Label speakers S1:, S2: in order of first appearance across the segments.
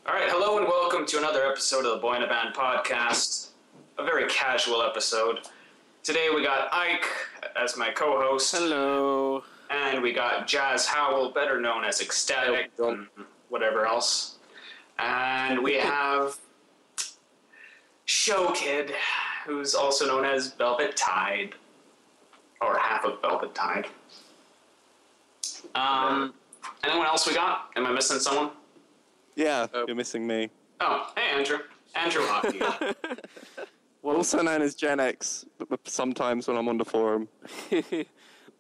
S1: All right, hello and welcome to another episode of the Boyinapod Podcast. A very casual episode. Today we got Ike as my co-host.
S2: Hello.
S1: And we got Jazz Howell, better known as Ecstatic, and whatever else. And we have Show Kid, who's also known as Velvet Tide. Or half of Velvet Tide. Anyone else we got? Am I missing someone?
S3: Yeah, you're missing me.
S1: Oh, hey Andrew. Andrew Hockey.
S3: Also known as Gen X, sometimes when I'm on the forum.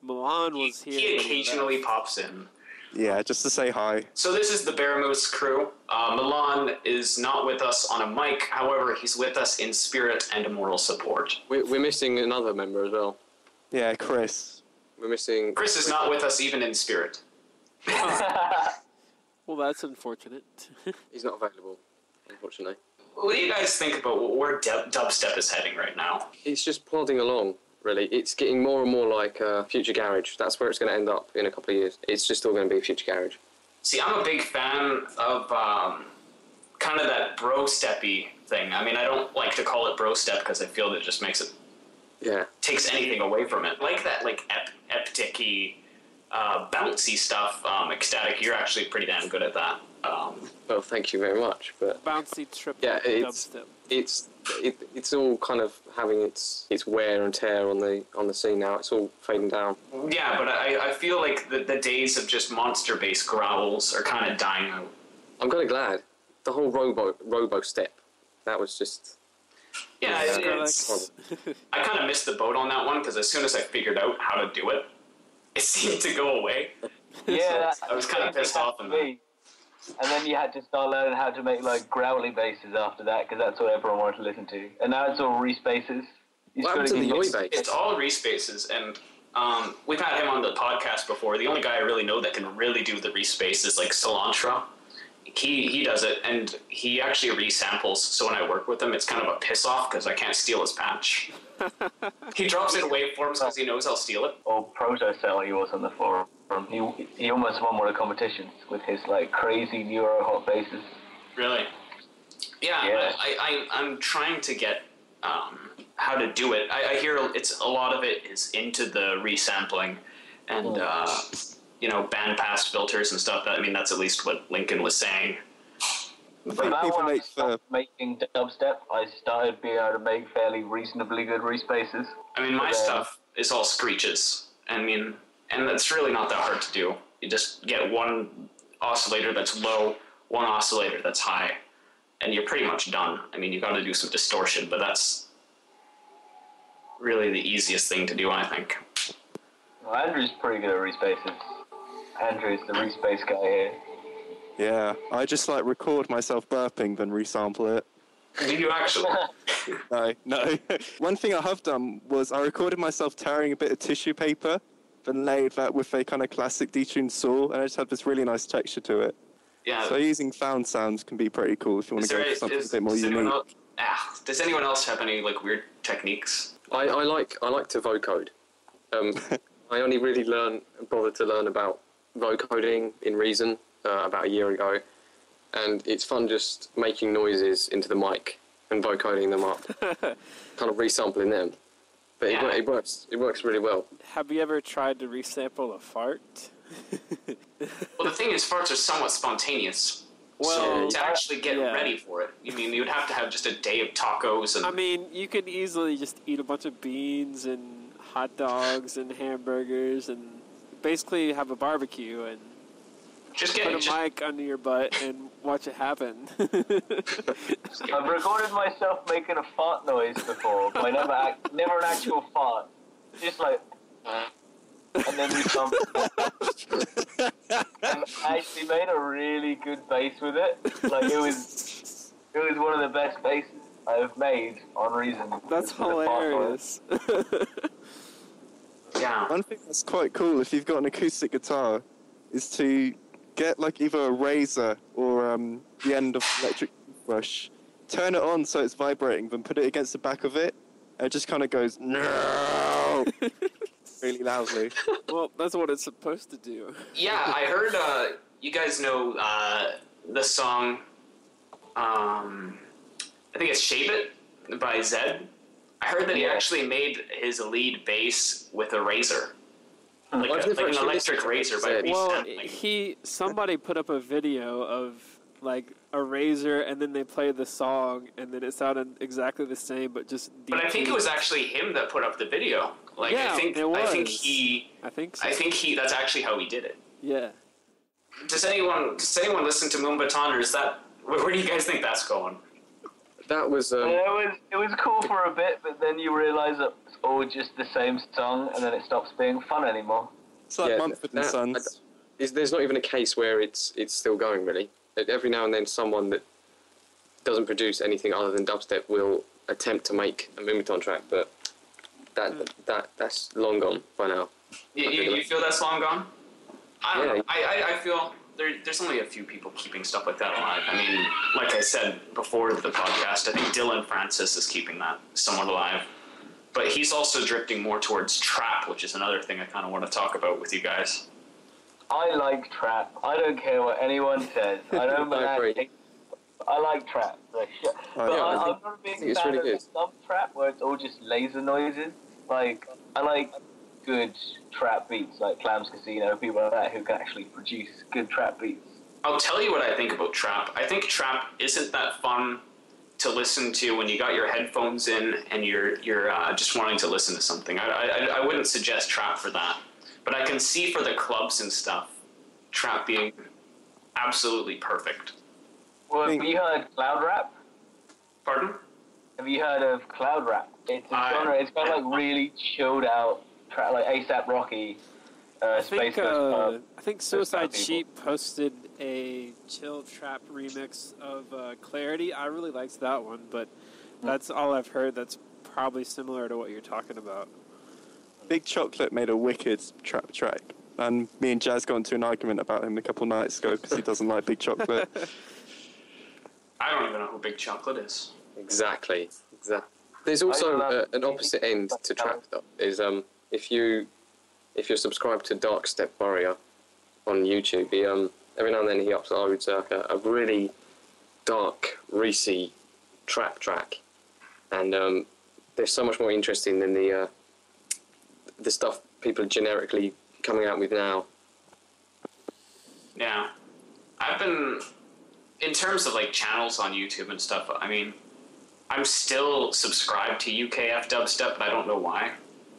S2: Milan was here.
S1: He occasionally pops in.
S3: Yeah, just to say hi.
S1: So this is the Baremoose crew. Milan is not with us on a mic, however, he's with us in spirit and moral support.
S4: We're missing another member as well.
S3: Yeah, Chris.
S4: We're missing...
S1: Chris is not with us even in spirit.
S2: Well, that's unfortunate.
S4: He's not available, unfortunately.
S1: What do you guys think about where dubstep is heading right now?
S4: It's just plodding along, really. It's getting more and more like Future Garage. That's where it's going to end up in a couple of years. It's just all going to be Future Garage.
S1: See, I'm a big fan of kind of that bro-steppy thing. I mean, I don't like to call it bro-step because I feel that it just makes it...
S4: Yeah.
S1: Takes anything away from it. Like that, like, eptic-y, bouncy stuff. Ecstatic, you're actually pretty damn good at that.
S4: Well, thank you very much. But
S2: Bouncy trip.
S4: yeah,
S2: dubstep.
S4: it's all kind of having its wear and tear on the scene now. It's all fading down.
S1: Yeah, but I feel like the days of just monster-based growls are kind of dying out.
S4: I'm kind of glad. The whole robo step, that was just...
S1: Yeah, I kind of missed the boat on that one because as soon as I figured out how to do it, it seemed to go away.
S5: Yeah,
S1: so I was kind of pissed off in that.
S5: And then you had to start learning how to make like growly basses after that because that's what everyone wanted to listen to. And now it's all respaces.
S4: What happened to the oi bass?
S1: It's all respaces, and we've had him on the podcast before. The only guy I really know that can really do the respace is like Cilantro. He does it, and he actually resamples, so when I work with him, it's kind of a piss-off because I can't steal his patch. He drops in waveforms because he knows I'll steal it.
S5: Or Proto-Cell he was on the forum. He almost won one of the competitions with his like crazy neuro hot basses.
S1: Really? Yeah. I'm trying to get how to do it. I hear a lot of it is into the resampling and bandpass filters and stuff. I mean, that's at least what Lincoln was saying.
S5: But when I stopped making dubstep, I started being able to make fairly reasonably good respaces.
S1: I mean, my stuff is all screeches. I mean, and that's really not that hard to do. You just get one oscillator that's low, one oscillator that's high, and you're pretty much done. I mean, you got to do some distortion, but that's really the easiest thing to do, I think.
S5: Well, Andrew's pretty good at respaces. Andrew's the respace guy here.
S3: Yeah, I just like record myself burping, then resample it.
S1: Do you actually?
S3: No. One thing I have done was I recorded myself tearing a bit of tissue paper, then laid that with a kind of classic detuned saw, and I just had this really nice texture to it.
S1: Yeah.
S3: So using found sounds can be pretty cool if you want to go for something a bit more unique.
S1: Does anyone else have any like weird techniques?
S4: I like to vocode. I only really bothered to learn about vocoding in Reason about a year ago, and it's fun just making noises into the mic and vocoding them up, kind of resampling them. But yeah. It works really well.
S2: Have you ever tried to resample a fart?
S1: Well, the thing is, farts are somewhat spontaneous.
S2: Well,
S1: so to actually get ready for it, I mean, you'd have to have just a day of tacos. And
S2: I mean, you could easily just eat a bunch of beans and hot dogs and hamburgers and basically have a barbecue and
S1: just
S2: put a mic under your butt and watch it happen.
S5: I've recorded myself making a fart noise before, but never an actual fart. Just like, and then we come. And I actually made a really good bass with it. Like it was one of the best basses I've made on Reason.
S2: That's hilarious.
S1: Yeah.
S3: One thing that's quite cool if you've got an acoustic guitar is to get like either a razor or the end of electric toothbrush, turn it on so it's vibrating, then put it against the back of it, and it just kind of goes no really loudly.
S2: Well, that's what it's supposed to do.
S1: Yeah, I heard you guys know the song I think it's Shave It by Zed. I heard that he actually made his lead bass with a razor. Like an electric razor by
S2: somebody put up a video of like a razor, and then they played the song, and then it sounded exactly the same, but just.
S1: But I think it was actually him that put up the video. Like
S2: yeah, it was.
S1: I think so. I think that's actually how he did it.
S2: Yeah.
S1: Does anyone listen to Moombahton, or is that where do you guys think that's going?
S4: That was.
S5: It was cool for a bit, but then you realise that it's all just the same song, and then it stops being fun anymore.
S3: It's like Mumford and Sons.
S4: There's not even a case where it's still going, really. Every now and then, someone that doesn't produce anything other than dubstep will attempt to make a Moombahton track, but that's long gone by now.
S1: You feel that's long gone? I don't know. I feel there's only a few people keeping stuff like that alive. I mean, like I said before the podcast, I think Dylan Francis is keeping that somewhat alive. But he's also drifting more towards trap, which is another thing I kind of want to talk about with you guys.
S5: I like trap. I don't care what anyone says. I don't mind. I like trap. But I'm not a big fan of some trap where it's all just laser noises. Like, I like good trap beats, like Clams Casino, people like that who can actually produce good trap beats.
S1: I'll tell you what I think about trap. I think trap isn't that fun to listen to when you got your headphones in and you're just wanting to listen to something. I wouldn't suggest trap for that. But I can see for the clubs and stuff, trap being absolutely perfect.
S5: Well, have you heard cloud rap?
S1: Pardon?
S5: Have you heard of cloud rap? It's a genre. It's kind of like really chilled out, like ASAP Rocky. I
S2: think Suicide Sheep posted a chill trap remix of Clarity. I really liked that one, but that's all I've heard. That's probably similar to what you're talking about.
S3: Big Chocolate made a wicked trap track, and me and Jazz got into an argument about him a couple nights ago because he doesn't like Big Chocolate.
S1: I don't even know who Big Chocolate is.
S4: Exactly. There's also an opposite end to trap though. Is if you're subscribed to Dark Step Warrior on YouTube, he every now and then he uploads a really dark, racy trap track, and there's so much more interesting than the stuff people are generically coming out with now.
S1: Yeah. I've been, in terms of like channels on YouTube and stuff, I mean, I'm still subscribed to UKF dubstep, but I don't know why.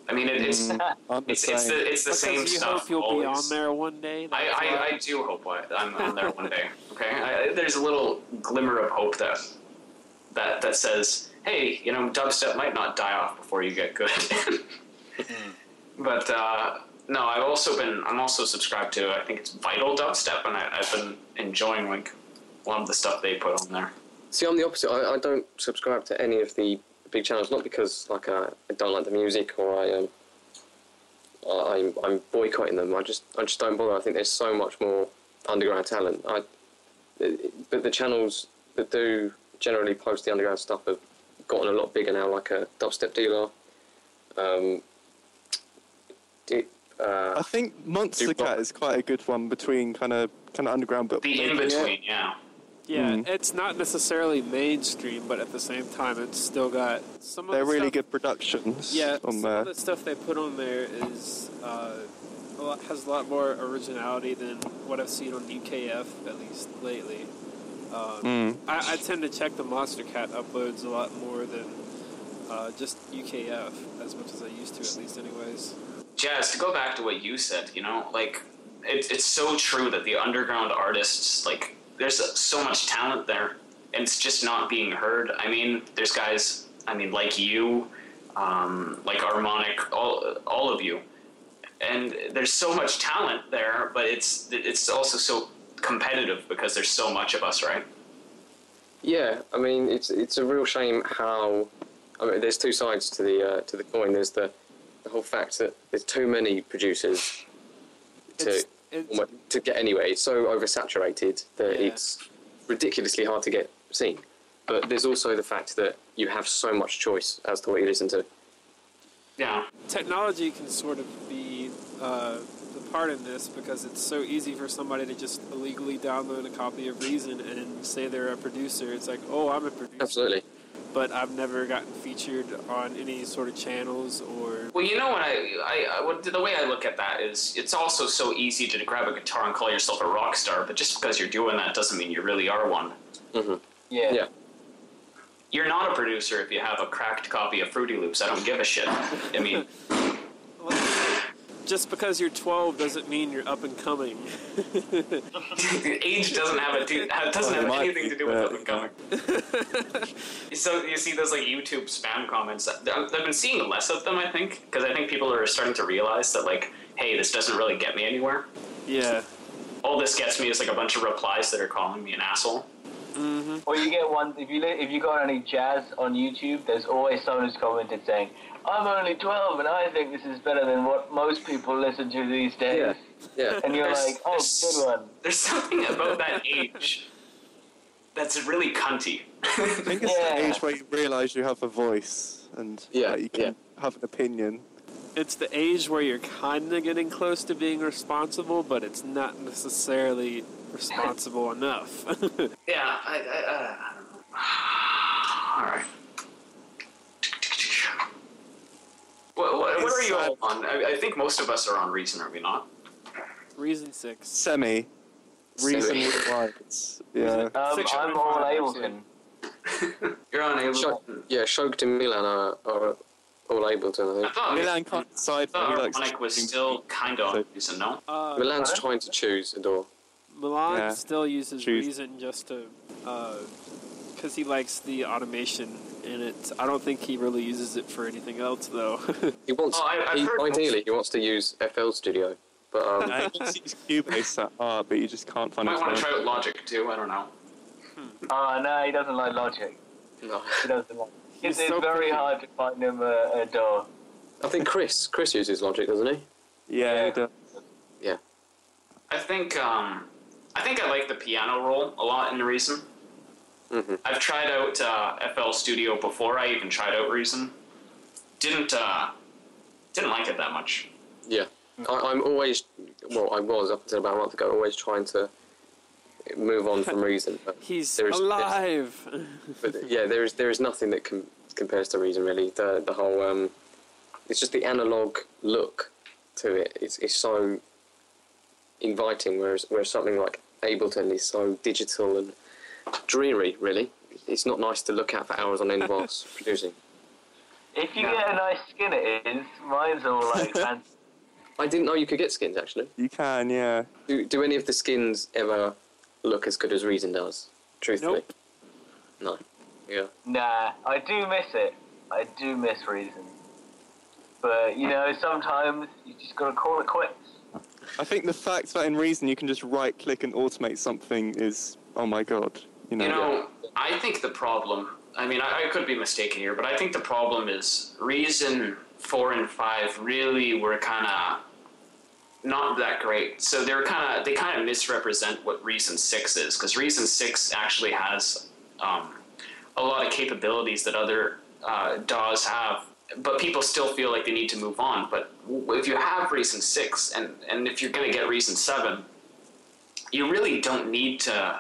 S1: I mean, it's the same stuff.
S2: You hope you'll
S1: always
S2: be on there one day.
S1: I do hope I'm on there one day. Okay, there's a little glimmer of hope that says, hey, dubstep might not die off before you get good. But no, I'm also subscribed to, I think it's Vital Dubstep, and I've been enjoying like a lot of the stuff they put on there.
S4: See, I'm the opposite. I don't subscribe to any of the big channels, not because like I don't like the music or I'm boycotting them. I just don't bother. I think there's so much more underground talent. But the channels that do generally post the underground stuff have gotten a lot bigger now, like a Dubstep Dealer.
S3: I think Monster Cat is quite a good one between kind of underground, but
S1: the in between, yeah.
S2: Yeah, it's not necessarily mainstream, but at the same time, it's still got some of
S3: they're
S2: the
S3: really
S2: stuff,
S3: good productions.
S2: Yeah,
S3: on
S2: some
S3: there.
S2: of the stuff they put on there is has a lot more originality than what I've seen on UKF, at least lately. I tend to check the Monster Cat uploads a lot more than just UKF, as much as I used to, at least anyways.
S1: Jazz, to go back to what you said, like, it's so true that the underground artists, like, there's so much talent there, and it's just not being heard. I mean, there's guys, like you, like Harmonic, all of you, and there's so much talent there, but it's also so competitive because there's so much of us, right?
S4: Yeah, I mean, it's a real shame how. I mean, there's two sides to the coin. There's the whole fact that there's too many producers to get anywhere. It's so oversaturated that it's ridiculously hard to get seen. But there's also the fact that you have so much choice as to what you listen to.
S1: Yeah.
S2: Technology can sort of be the part in this because it's so easy for somebody to just illegally download a copy of Reason and say they're a producer. It's like, oh, I'm a producer.
S4: Absolutely.
S2: But I've never gotten featured on any sort of channels or...
S1: Well, you know, the way I look at that is it's also so easy to grab a guitar and call yourself a rock star, but just because you're doing that doesn't mean you really are one.
S4: Mm-hmm.
S5: Yeah.
S1: You're not a producer if you have a cracked copy of Fruity Loops. I don't give a shit. I mean...
S2: Just because you're 12 doesn't mean you're up and coming.
S1: Age doesn't have anything to do with up and coming. So you see those like YouTube spam comments. I've been seeing less of them, I think, because I think people are starting to realize that like, hey, this doesn't really get me anywhere.
S2: Yeah.
S1: All this gets me is like a bunch of replies that are calling me an asshole.
S2: Mm-hmm.
S5: Or you get one if you got any jazz on YouTube. There's always someone who's commented saying, "I'm only 12 and I think this is better than what most people listen to these days."
S4: Yeah.
S5: And you're like, "Oh, good one."
S1: There's something about that age that's really cunty.
S3: I think it's the age where you realise you have a voice and you can have an opinion.
S2: It's the age where you're kind of getting close to being responsible, but it's not necessarily responsible enough.
S1: Yeah, I don't know. All right. What are you all on? I think most of us are on Reason, are we not?
S2: Reason 6.
S3: Semi. Reason with lights. Yeah.
S5: I'm on Ableton.
S1: You're on Ableton?
S4: Shogt and Milan are all Ableton, I think.
S3: Milan can't decide what he likes.
S1: Harmonic was still kind of on Reason, no?
S4: Milan's trying to choose a door.
S2: Milan still uses Reason just to... because he likes the automation in it. I don't think he really uses it for anything else, though.
S4: He wants... ideally, he wants to use FL Studio. But,
S3: he wants to use Cubase at art, but you just can't find it.
S1: Might want to try out Logic, too. I don't know.
S5: Oh, no, he doesn't like Logic.
S4: No.
S5: He doesn't like It's very hard to find him a door.
S4: I think Chris uses Logic, doesn't he?
S3: Yeah, he does.
S4: Yeah.
S1: I think I like the piano roll a lot in Reason.
S4: Mm-hmm.
S1: I've tried out FL Studio before I even tried out Reason. Didn't like it that much.
S4: Yeah. I'm always, I was up until about a month ago, always trying to move on from Reason. But
S2: He's alive!
S4: But yeah, there is nothing that compares to Reason, really. The whole, it's just the analog look to it. It's so inviting, whereas something like Ableton is so digital and dreary, really. It's not nice to look at for hours on end whilst producing.
S5: If you get a nice skin, it is. Mine's all like fancy.
S4: I didn't know you could get skins, actually.
S3: You can, yeah.
S4: Do any of the skins ever look as good as Reason does, truthfully?
S2: Nope.
S4: No. Yeah.
S5: Nah, I do miss it. I do miss Reason. But, sometimes you just gotta call it quits.
S3: I think the fact that in Reason you can just right-click and automate something is, oh my god.
S1: I think the problem, I could be mistaken here, but I think the problem is Reason 4 and 5 really were kind of not that great. So they kind of misrepresent what Reason 6 is, because Reason 6 actually has a lot of capabilities that other DAWs have, but people still feel like they need to move on. But if you have Reason 6 and if you're going to get Reason 7, you really don't need to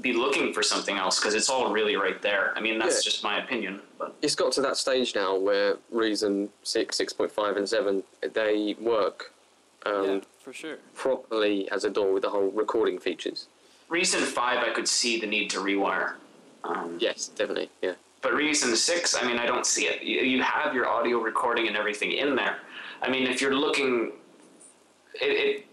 S1: be looking for something else, because it's all really right there. That's just my opinion. But
S4: it's got to that stage now where Reason 6, 6.5 and 7, they work
S2: for sure.
S4: properly as a DAW with the whole recording features.
S1: Reason 5, I could see the need to rewire.
S4: Yes, definitely, yeah.
S1: But Reason 6, I don't see it. You have your audio recording and everything in there. If you're looking...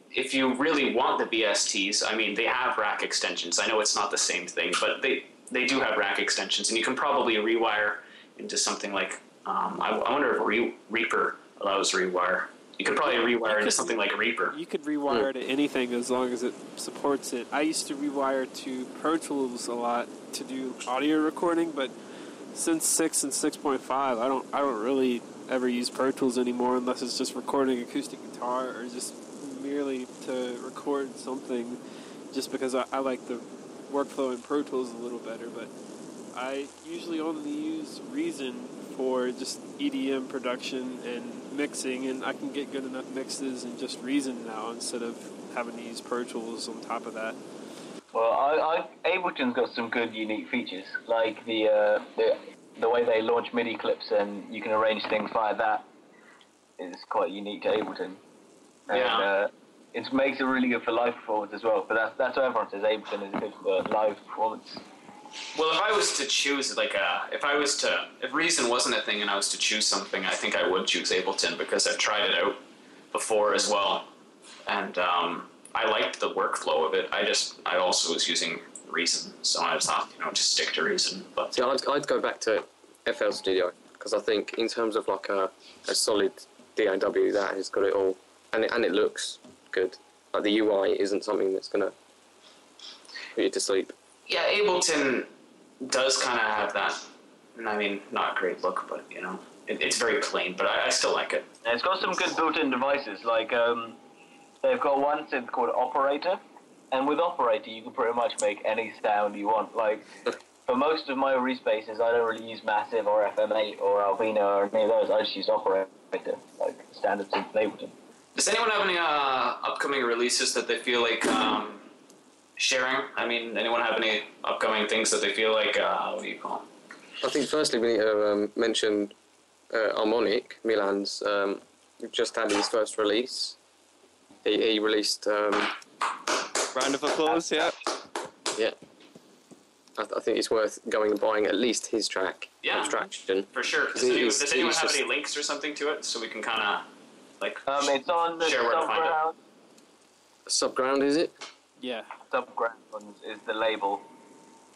S1: If you really want the VSTs, they have rack extensions. I know it's not the same thing, but they do have rack extensions, and you can probably rewire into something like... I wonder if Reaper allows rewire. You could probably rewire into something like Reaper.
S2: You could rewire to anything as long as it supports it. I used to rewire to Pro Tools a lot to do audio recording, but since 6 and 6.5, I don't really ever use Pro Tools anymore unless it's just recording acoustic guitar or just merely to record something, just because I like the workflow in Pro Tools a little better. But I usually only use Reason for just EDM production and mixing, and I can get good enough mixes in just Reason now instead of having to use Pro Tools on top of that.
S5: Well, Ableton's got some good unique features, like the way they launch MIDI clips and you can arrange things via that is quite unique to Ableton. And it makes it really good for live performance as well. But that's what everyone says, Ableton is good for live performance.
S1: Well, if I was to choose, if Reason wasn't a thing and I was to choose something, I think I would choose Ableton because I've tried it out before as well. And I liked the workflow of it. I also was using Reason, so I just thought, just stick to Reason. But
S4: yeah, I'd go back to FL Studio because I think in terms of like a solid DAW, that has got it all, and it looks good. Like the UI isn't something that's gonna put you to sleep.
S1: Yeah, Ableton does kind of have that. I mean, not a great look, but it's very plain. But I still like it.
S5: And it's got some good built-in devices. Like they've got one synth called Operator, and with Operator you can pretty much make any sound you want. Like for most of my respaces, I don't really use Massive or FM8 or Albino or any of those. I just use Operator, like standard synth Ableton.
S1: Does anyone have any upcoming releases that they feel like sharing? I mean, anyone have any upcoming things that they feel like, what do you call them?
S4: I think firstly we need to mention Harmonic, Milan's, just had his first release. He released...
S3: round of applause, yeah.
S4: Yeah. I think it's worth going and buying at least his track, Abstraction.
S1: For sure. Does anyone have any links or something to it so we can kind of,
S5: it's on the Subground.
S4: Subground, is it?
S2: Yeah.
S5: Subground is the label.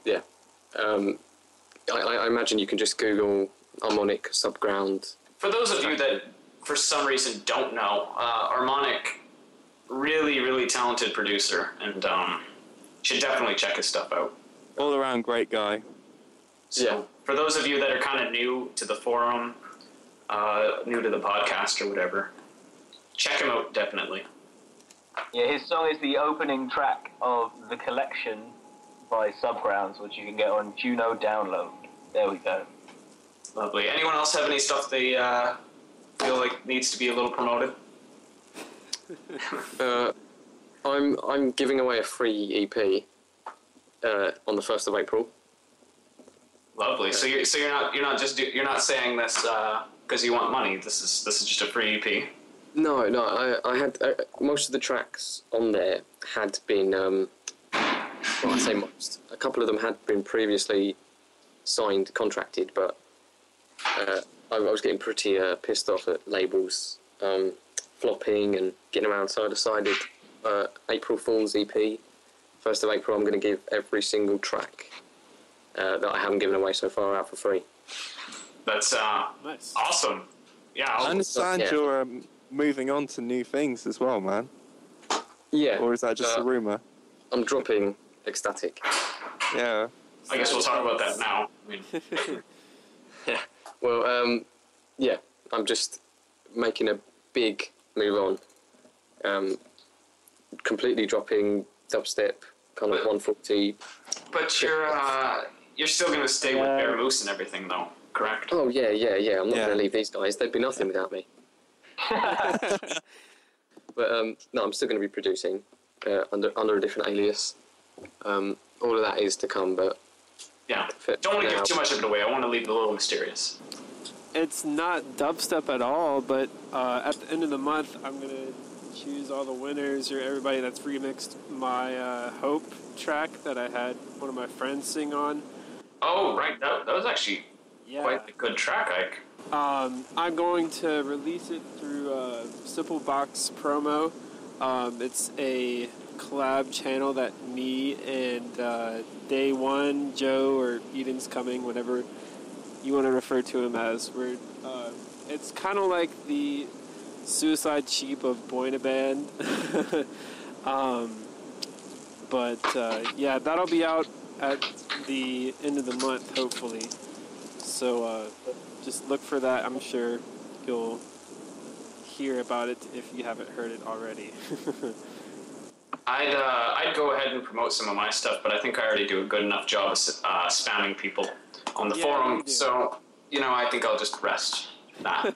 S4: Yeah. I imagine you can just Google Harmonic Subground.
S1: For those of you that, for some reason, don't know, Harmonic, really, really talented producer, and should definitely check his stuff out.
S3: All around great guy.
S1: So, for those of you that are kind of new to the forum, new to the podcast or whatever, check him out, definitely.
S5: Yeah, his song is the opening track of The Collection by Subgrounds, which you can get on Juno Download. There we go.
S1: Lovely. Anyone else have any stuff they feel like needs to be a little promoted?
S4: I'm giving away a free EP on the 1st of April.
S1: Lovely. So you're not saying this because you want money. This is just a free EP.
S4: No. I had most of the tracks on there had been. Well, I say most. A couple of them had been previously signed, contracted, but I was getting pretty pissed off at labels flopping and getting around. So I decided April Fool's EP, 1st of April, I'm going to give every single track that I haven't given away so far out for free.
S1: That's
S2: nice.
S1: Awesome. Yeah.
S3: I understand you're moving on to new things as well, man.
S4: Yeah.
S3: Or is that just a rumour?
S4: I'm dropping Ecstatic.
S3: Yeah.
S1: I guess we'll talk about that now. I mean.
S4: Yeah. Well, yeah. I'm just making a big move on. Completely dropping dubstep, kind of 140.
S1: But you're still going to stay with Baremoose and everything, though, correct?
S4: Oh yeah. I'm not going to leave these guys. They'd be nothing without me. But no, I'm still going to be producing under a different alias. All of that is to come, but
S1: yeah. Don't want to give too much of it away. I want to leave it a little mysterious.
S2: It's not dubstep at all, but at the end of the month, I'm going to choose all the winners or everybody that's remixed my Hope track that I had one of my friends sing on.
S1: Oh, right. That was actually quite a good track, Ike.
S2: I'm going to release it through Simplebox Promo. It's a collab channel that me and Day One, Joe, or Eden's Coming, whatever you want to refer to him as. It's kind of like the Suicide Sheep of Boyinapod. Yeah, that'll be out at the end of the month, hopefully. So just look for that. I'm sure you'll hear about it if you haven't heard it already.
S1: I'd go ahead and promote some of my stuff, but I think I already do a good enough job of spamming people on the forum. So I think I'll just rest. Nah.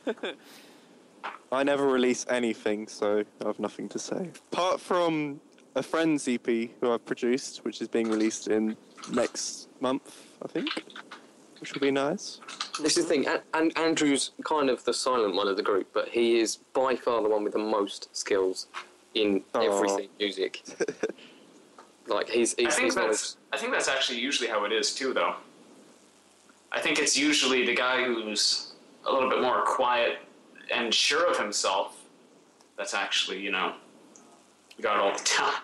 S3: I never release anything, so I have nothing to say. Apart from a friend's EP who I've produced, which is being released in next month, I think, which will be nice.
S4: This is the thing, and Andrew's kind of the silent one of the group, but he is by far the one with the most skills in everything music. Like
S1: I think that's actually usually how it is too, though. I think it's usually the guy who's a little bit more quiet and sure of himself that's actually, got all the talent.